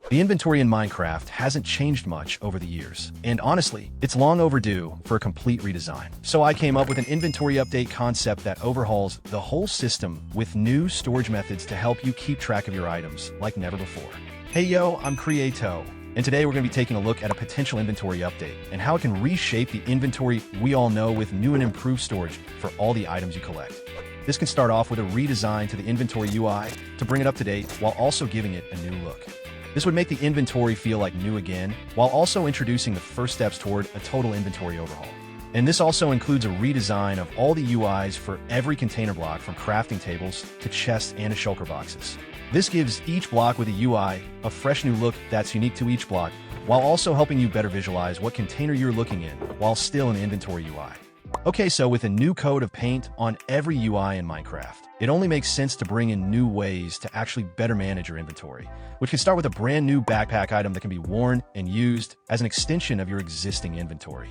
The inventory in Minecraft hasn't changed much over the years, and honestly, it's long overdue for a complete redesign. So I came up with an inventory update concept that overhauls the whole system with new storage methods to help you keep track of your items like never before. Hey yo, I'm Creato, and today we're going to be taking a look at a potential inventory update and how it can reshape the inventory we all know with new and improved storage for all the items you collect. This can start off with a redesign to the inventory UI to bring it up to date while also giving it a new look. This would make the inventory feel like new again, while also introducing the first steps toward a total inventory overhaul. And this also includes a redesign of all the UIs for every container block, from crafting tables to chests and to shulker boxes. This gives each block with a UI a fresh new look that's unique to each block, while also helping you better visualize what container you're looking in while still in the inventory UI. Okay, so with a new coat of paint on every UI in Minecraft, it only makes sense to bring in new ways to actually better manage your inventory, which can start with a brand new backpack item that can be worn and used as an extension of your existing inventory.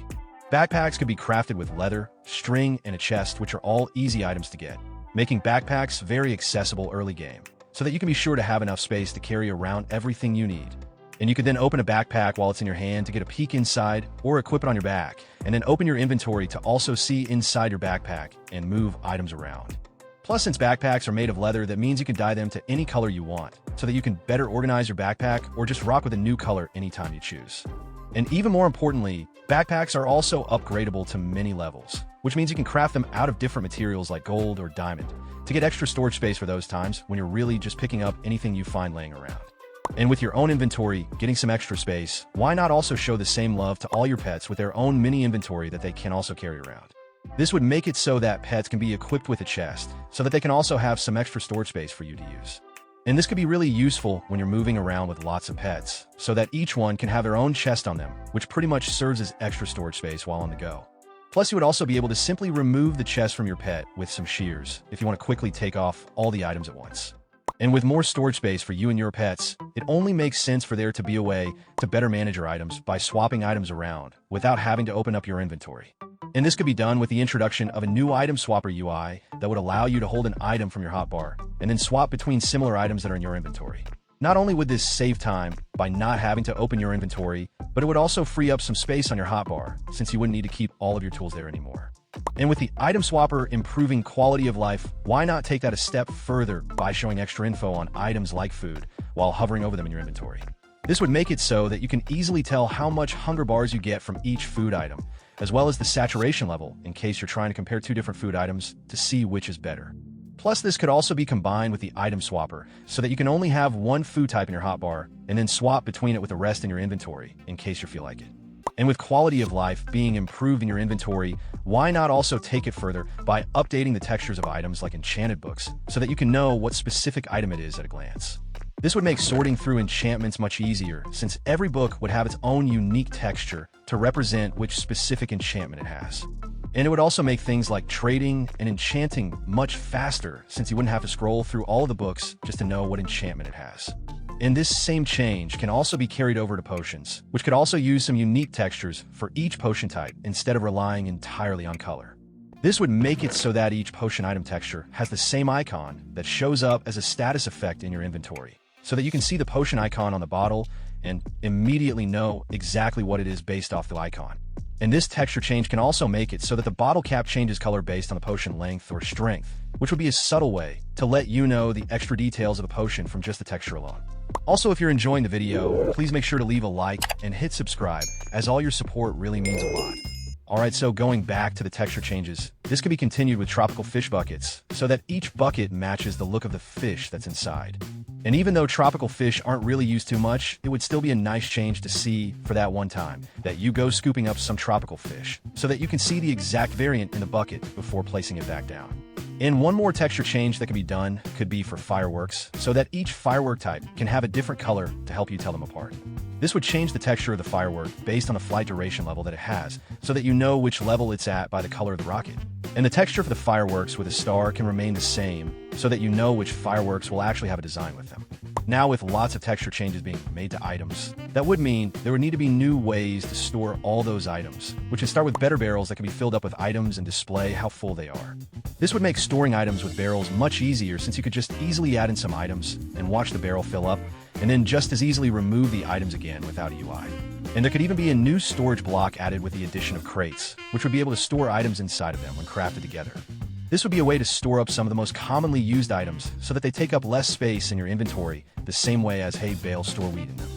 Backpacks could be crafted with leather, string, and a chest, which are all easy items to get, making backpacks very accessible early game, so that you can be sure to have enough space to carry around everything you need. And you could then open a backpack while it's in your hand to get a peek inside, or equip it on your back, and then open your inventory to also see inside your backpack and move items around. Plus, since backpacks are made of leather, that means you can dye them to any color you want, so that you can better organize your backpack or just rock with a new color anytime you choose. And even more importantly, backpacks are also upgradable to many levels, which means you can craft them out of different materials like gold or diamond to get extra storage space for those times when you're really just picking up anything you find laying around. And with your own inventory getting some extra space, why not also show the same love to all your pets with their own mini inventory that they can also carry around? This would make it so that pets can be equipped with a chest, so that they can also have some extra storage space for you to use. And this could be really useful when you're moving around with lots of pets, so that each one can have their own chest on them, which pretty much serves as extra storage space while on the go. Plus, you would also be able to simply remove the chest from your pet with some shears if you want to quickly take off all the items at once. And with more storage space for you and your pets, it only makes sense for there to be a way to better manage your items by swapping items around without having to open up your inventory. And this could be done with the introduction of a new item swapper UI that would allow you to hold an item from your hotbar and then swap between similar items that are in your inventory. Not only would this save time by not having to open your inventory, but it would also free up some space on your hotbar since you wouldn't need to keep all of your tools there anymore. And with the item swapper improving quality of life, why not take that a step further by showing extra info on items like food while hovering over them in your inventory? This would make it so that you can easily tell how much hunger bars you get from each food item, as well as the saturation level in case you're trying to compare two different food items to see which is better. Plus, this could also be combined with the item swapper so that you can only have one food type in your hotbar and then swap between it with the rest in your inventory in case you feel like it. And with quality of life being improved in your inventory, why not also take it further by updating the textures of items like enchanted books so that you can know what specific item it is at a glance? This would make sorting through enchantments much easier, since every book would have its own unique texture to represent which specific enchantment it has. And it would also make things like trading and enchanting much faster, since you wouldn't have to scroll through all of the books just to know what enchantment it has. And this same change can also be carried over to potions, which could also use some unique textures for each potion type instead of relying entirely on color. This would make it so that each potion item texture has the same icon that shows up as a status effect in your inventory, so that you can see the potion icon on the bottle and immediately know exactly what it is based off the icon. And this texture change can also make it so that the bottle cap changes color based on the potion length or strength, which would be a subtle way to let you know the extra details of the potion from just the texture alone. Also, if you're enjoying the video, please make sure to leave a like and hit subscribe, as all your support really means a lot. Alright, so going back to the texture changes, this could be continued with tropical fish buckets, so that each bucket matches the look of the fish that's inside. And even though tropical fish aren't really used too much, it would still be a nice change to see for that one time that you go scooping up some tropical fish, so that you can see the exact variant in the bucket before placing it back down. And one more texture change that can be done could be for fireworks, so that each firework type can have a different color to help you tell them apart. This would change the texture of the firework based on the flight duration level that it has, so that you know which level it's at by the color of the rocket. And the texture for the fireworks with a star can remain the same, so that you know which fireworks will actually have a design with them. Now, with lots of texture changes being made to items, that would mean there would need to be new ways to store all those items, which would start with better barrels that can be filled up with items and display how full they are. This would make storing items with barrels much easier, since you could just easily add in some items and watch the barrel fill up, and then just as easily remove the items again without a UI. And there could even be a new storage block added with the addition of crates, which would be able to store items inside of them when crafted together. This would be a way to store up some of the most commonly used items so that they take up less space in your inventory, the same way as hay bales store wheat in them.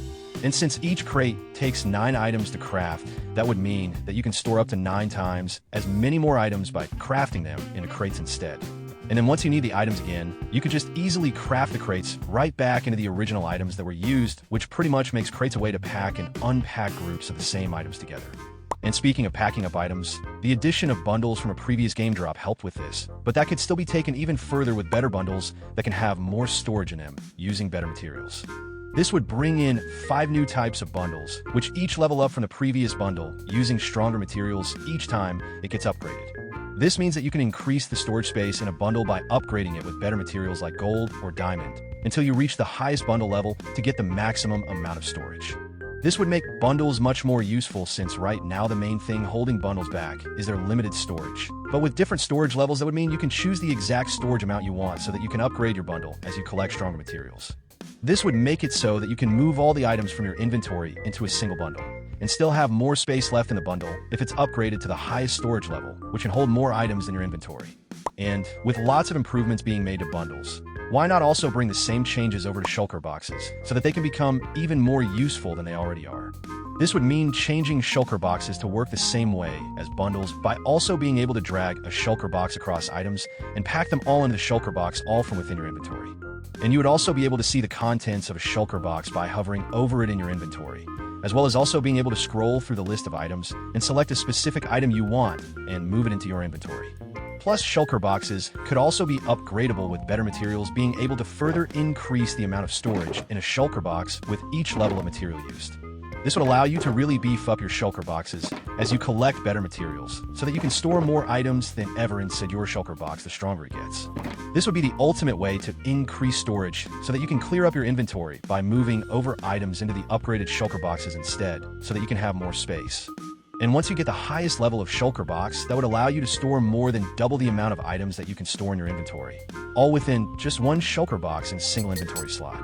And since each crate takes 9 items to craft, that would mean that you can store up to 9 times as many more items by crafting them into crates instead. And then once you need the items again, you could just easily craft the crates right back into the original items that were used, which pretty much makes crates a way to pack and unpack groups of the same items together. And speaking of packing up items, the addition of bundles from a previous game drop helped with this, but that could still be taken even further with better bundles that can have more storage in them using better materials. This would bring in 5 new types of bundles, which each level up from the previous bundle using stronger materials each time it gets upgraded. This means that you can increase the storage space in a bundle by upgrading it with better materials like gold or diamond until you reach the highest bundle level to get the maximum amount of storage. This would make bundles much more useful since right now the main thing holding bundles back is their limited storage. But with different storage levels, that would mean you can choose the exact storage amount you want so that you can upgrade your bundle as you collect stronger materials. This would make it so that you can move all the items from your inventory into a single bundle and still have more space left in the bundle if it's upgraded to the highest storage level, which can hold more items in your inventory. And with lots of improvements being made to bundles, why not also bring the same changes over to shulker boxes so that they can become even more useful than they already are? This would mean changing shulker boxes to work the same way as bundles by also being able to drag a shulker box across items and pack them all into the shulker box all from within your inventory. And you would also be able to see the contents of a shulker box by hovering over it in your inventory, as well as also being able to scroll through the list of items and select a specific item you want and move it into your inventory. Plus, shulker boxes could also be upgradable with better materials, being able to further increase the amount of storage in a shulker box with each level of material used. This would allow you to really beef up your shulker boxes as you collect better materials so that you can store more items than ever inside your shulker box the stronger it gets. This would be the ultimate way to increase storage so that you can clear up your inventory by moving over items into the upgraded shulker boxes instead so that you can have more space. And once you get the highest level of shulker box, that would allow you to store more than double the amount of items that you can store in your inventory, all within just one shulker box in a single inventory slot.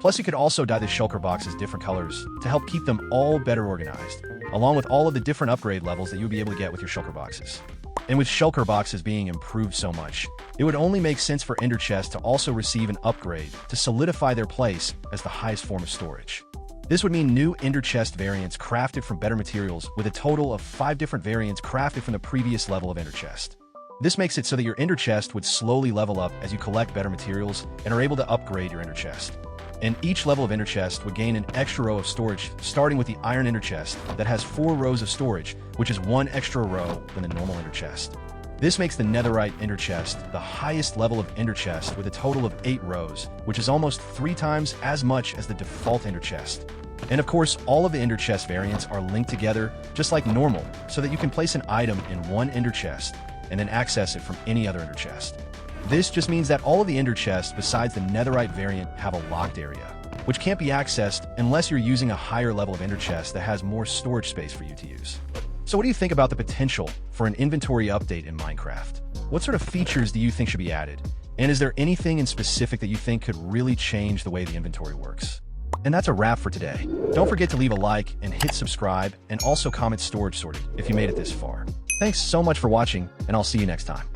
Plus, you could also dye the shulker boxes different colors to help keep them all better organized, along with all of the different upgrade levels that you'll be able to get with your shulker boxes. And with shulker boxes being improved so much, it would only make sense for ender chests to also receive an upgrade to solidify their place as the highest form of storage. This would mean new ender chest variants crafted from better materials with a total of 5 different variants crafted from the previous level of ender chest. This makes it so that your ender chest would slowly level up as you collect better materials and are able to upgrade your ender chest. And each level of ender chest would gain an extra row of storage, starting with the iron ender chest that has 4 rows of storage, which is 1 extra row than the normal ender chest. This makes the netherite ender chest the highest level of ender chest with a total of 8 rows, which is almost 3 times as much as the default ender chest. And of course, all of the ender chest variants are linked together just like normal, so that you can place an item in one ender chest and then access it from any other ender chest. This just means that all of the ender chests besides the netherite variant have a locked area, which can't be accessed unless you're using a higher level of ender chest that has more storage space for you to use. So what do you think about the potential for an inventory update in Minecraft? What sort of features do you think should be added? And is there anything in specific that you think could really change the way the inventory works? And that's a wrap for today. Don't forget to leave a like and hit subscribe, and also comment storage sorted if you made it this far. Thanks so much for watching, and I'll see you next time.